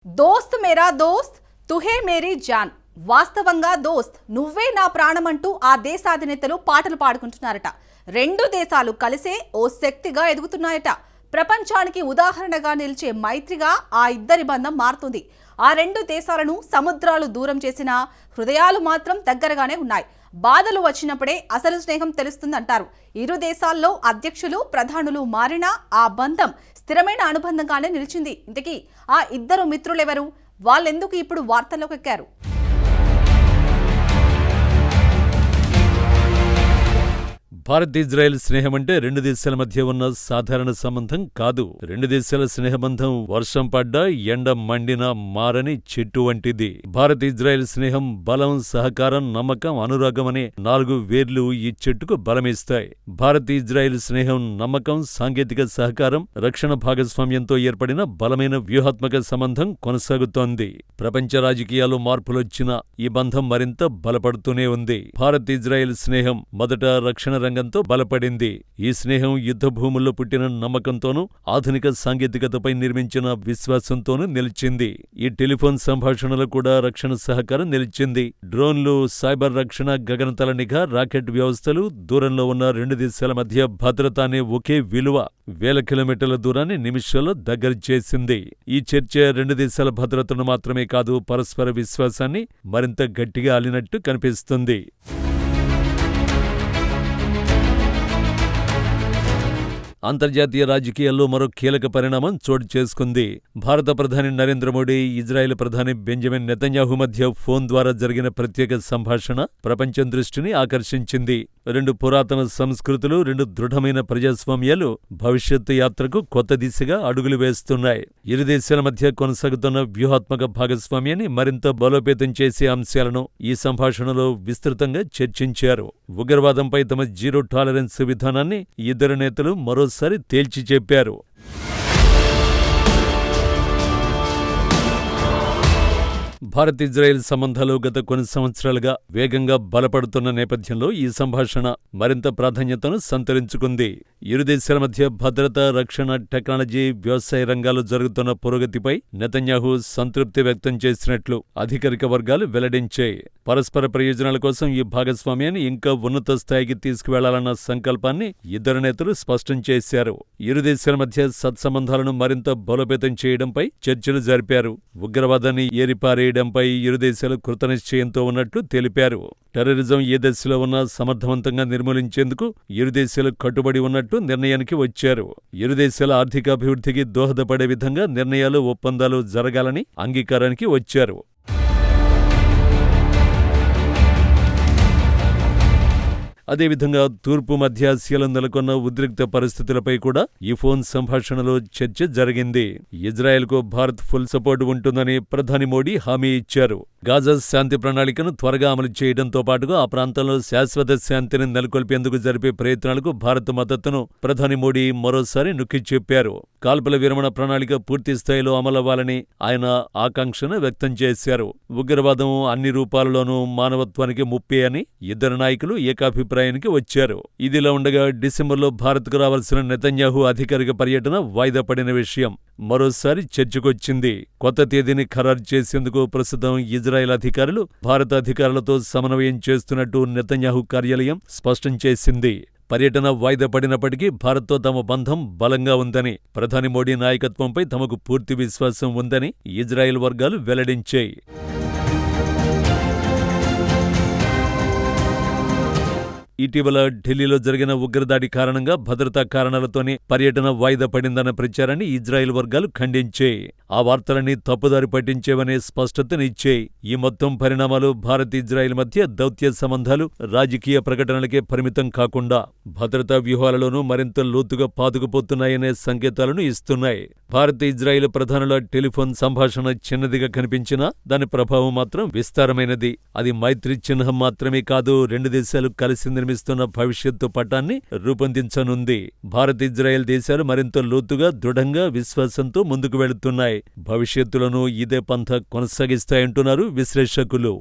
దోస్త్ మేరా దోస్త్ తుహే Mary John. వాస్తవంగా దోస్త్ నువ్వే నా ప్రాణమంటూ ఆ దేశాధినేతలు పాటలు పాడుకుంటున్నారట. రెండు దేశాలు కలిసే ఓ శక్తిగా ఎదుగుతున్నాయట. ప్రపంచానికి ఉదాహరణగా నిలిచే మైత్రిగా ఆ ఇద్దరి బంధం మారుతుంది. ఆ రెండు దేశాలను సముద్రాలు దూరం చేసిన హృదయాలు మాత్రం దగ్గరగానే ఉన్నాయి. బాధలు వచ్చినప్పుడే అసలు స్నేహం తెలుస్తుందంటారు. ఇరు దేశాల్లో అధ్యక్షులు ప్రధానులు మారినా ఆ బంధం స్థిరమైన అనుబంధంగానే నిలిచింది. ఇంతకీ ఆ ఇద్దరు మిత్రులెవరు? వాళ్ళెందుకు ఇప్పుడు వార్తల్లోకి ఎక్కారు? భారత్ ఇజ్రాయెల్ స్నేహం అంటే రెండు దేశాల మధ్య ఉన్న సాధారణ సంబంధం కాదు. రెండు దేశాల స్నేహబంధం వర్షం పడ్డా ఎండ మండినా మారని చెట్టు వంటిది. భారత్ ఇజ్రాయెల్ స్నేహం బలం, సహకారం, నమ్మకం, అనురాగం అనే 4 వేర్లు ఈ చెట్టుకు బలమిస్తాయి. భారత్ ఇజ్రాయెల్ స్నేహం నమ్మకం, సాంకేతిక సహకారం, రక్షణ భాగస్వామ్యంతో ఏర్పడిన బలమైన వ్యూహాత్మక సంబంధం కొనసాగుతోంది. ప్రపంచ రాజకీయాల్లో మార్పులొచ్చినా ఈ బంధం మరింత బలపడుతూనే ఉంది. భారత్ ఇజ్రాయెల్ స్నేహం మొదట రక్షణ రంగంతో బలపడింది. ఈ స్నేహం యుద్ధ భూముల్లో పుట్టిన నమ్మకంతోనూ, ఆధునిక సాంకేతికతపై నిర్మించిన విశ్వాసంతోనూ నిలిచింది. ఈ టెలిఫోన్ సంభాషణలో కూడా రక్షణ సహకారం నిలిచింది. డ్రోన్లు, సైబర్ రక్షణ, గగనతల నిఘా, రాకెట్ వ్యవస్థలు, దూరంలో ఉన్న రెండు దేశాల మధ్య భద్రత అనే ఒకే విలువ వేల కిలోమీటర్ల దూరాన్ని నిమిషాల్లో దగ్గర చేసింది. ఈ చర్చ రెండు దేశాల భద్రతను మాత్రమే కాదు, పరస్పర విశ్వాసాన్ని మరింత గట్టిగా అల్లినట్టు కనిపిస్తుంది. అంతర్జాతీయ రాజకీయాల్లో మరో కీలక పరిణామం చోటు చేసుకుంది. భారత ప్రధాని నరేంద్ర మోడీ, ఇజ్రాయెల్ ప్రధాని బెంజమిన్ నెతన్యాహు మధ్య ఫోన్ ద్వారా జరిగిన ప్రత్యేక సంభాషణ ప్రపంచం దృష్టిని ఆకర్షించింది. రెండు పురాతన సంస్కృతులు, రెండు దృఢమైన ప్రజాస్వామ్యాలు భవిష్యత్తు యాత్రకు కొత్త దిశగా అడుగులు వేస్తున్నాయి. ఇరు దేశాల మధ్య కొనసాగుతున్న వ్యూహాత్మక భాగస్వామ్యాన్ని మరింత బలోపేతం చేసే అంశాలను ఈ సంభాషణలో విస్తృతంగా చర్చించారు. ఉగ్రవాదంపై తమ జీరో టాలరెన్స్ విధానాన్ని ఇద్దరు నేతలు మరోసారి తేల్చి చెప్పారు. భారత్ ఇజ్రాయెల్ సంబంధాలు గత కొన్ని సంవత్సరాలుగా వేగంగా బలపడుతున్న నేపథ్యంలో ఈ సంభాషణ మరింత ప్రాధాన్యతను సంతరించుకుంది. ఇరు దేశాల మధ్య భద్రత, రక్షణ, టెక్నాలజీ, వ్యవసాయ రంగాల్లో జరుగుతున్న పురోగతిపై నెతన్యాహు సంతృప్తి వ్యక్తం చేసినట్లు అధికారిక వర్గాలు వెల్లడించాయి. పరస్పర ప్రయోజనాల కోసం ఈ భాగస్వామ్యాన్ని ఇంకా ఉన్నత స్థాయికి తీసుకువెళ్లాలన్న సంకల్పాన్ని ఇద్దరు నేతలు స్పష్టం చేశారు. ఇరు దేశాల మధ్య సత్సంబంధాలను మరింత బలోపేతం చేయడంపై చర్చలు జరిపారు. ఉగ్రవాదాన్ని ఏరిపారేయడంపై ఇరు దేశాలు కృతనిశ్చయంతో ఉన్నట్లు తెలిపారు. టెర్రరిజం ఏ దశలో ఉన్నా సమర్థవంతంగా నిర్మూలించేందుకు ఇరు దేశాలు కట్టుబడి ఉన్నట్టు నిర్ణయానికి వచ్చారు. ఇరు దేశాల ఆర్థికాభివృద్ధికి దోహదపడే విధంగా నిర్ణయాలు, ఒప్పందాలు జరగాలని అంగీకారానికి వచ్చారు. అదేవిధంగా తూర్పు మధ్యాసియాలో నెలకొన్న ఉద్రిక్త పరిస్థితులపై కూడా ఈ ఫోన్ సంభాషణలో చర్చ జరిగింది. ఇజ్రాయెల్కు భారత్ ఫుల్ సపోర్ట్ ఉంటుందని ప్రధాని మోడీ హామీ ఇచ్చారు. గాజా శాంతి ప్రణాళికను త్వరగా అమలు చేయడంతో పాటుగా ఆ ప్రాంతంలో శాశ్వత శాంతిని నెలకొల్పేందుకు జరిపే ప్రయత్నాలకు భారత్ మద్దతును ప్రధాని మోడీ మరోసారి నొక్కి చెప్పారు. కాల్పుల విరమణ ప్రణాళిక పూర్తి స్థాయిలో అమలవ్వాలని ఆయన ఆకాంక్షను వ్యక్తం చేశారు. ఉగ్రవాదం అన్ని రూపాలలోనూ మానవత్వానికి ముప్పే అని ఇద్దరు నాయకులు ఏకాభిప్రాయానికి వచ్చారు. ఇదిలా ఉండగా డిసెంబర్లో భారత్కు రావాల్సిన నెతన్యాహు అధికారిక పర్యటన వాయిదా పడిన విషయం మరోసారి చర్చకొచ్చింది. కొత్త తేదీని ఖరారు చేసేందుకు ప్రస్తుతం ఇజ్రాయెల్ అధికారులు భారత అధికారులతో సమన్వయం చేస్తున్నట్టు నెతన్యాహు కార్యాలయం స్పష్టం చేసింది. పర్యటన వాయిదా పడినప్పటికీ భారత్తో తమ బంధం బలంగా ఉందని, ప్రధాని మోడీ నాయకత్వంపై తమకు పూర్తి విశ్వాసం ఉందని ఇజ్రాయెల్ వర్గాలు వెల్లడించాయి. ఇటీవల ఢిల్లీలో జరిగిన ఉగ్రదాడి కారణంగా భద్రతా కారణాలతోనే పర్యటన వాయిదా పడిందన్న ప్రచారాన్ని ఇజ్రాయెల్ వర్గాలు ఖండించాయి. ఆ వార్తలన్నీ తప్పుదారి పట్టించేవనే స్పష్టతనిచ్చాయి. ఈ మొత్తం పరిణామాలు భారత్ ఇజ్రాయెల్ మధ్య దౌత్య సంబంధాలు రాజకీయ ప్రకటనలకే పరిమితం కాకుండా భద్రతా వ్యూహాలలోనూ మరింత లోతుగా పాతుకుపోతున్నాయనే సంకేతాలను ఇస్తున్నాయి. భారత్ ఇజ్రాయెల్ ప్రధానుల టెలిఫోన్ సంభాషణ చిన్నదిగా కనిపించినా దాని ప్రభావం మాత్రం విస్తారమైనది. అది మైత్రి చిహ్నం మాత్రమే కాదు, రెండు దేశాలు కలిసి నిర్మిస్తున్న భవిష్యత్తు పటాన్ని రూపొందించనుంది. భారత్ ఇజ్రాయెల్ దేశాలు మరింత లోతుగా, దృఢంగా, విశ్వాసంతో ముందుకు వెళుతున్నాయి. భవిష్యత్తులోనూ ఇదే పంథ కొనసాగిస్తాయంటున్నారు విశ్లేషకులు.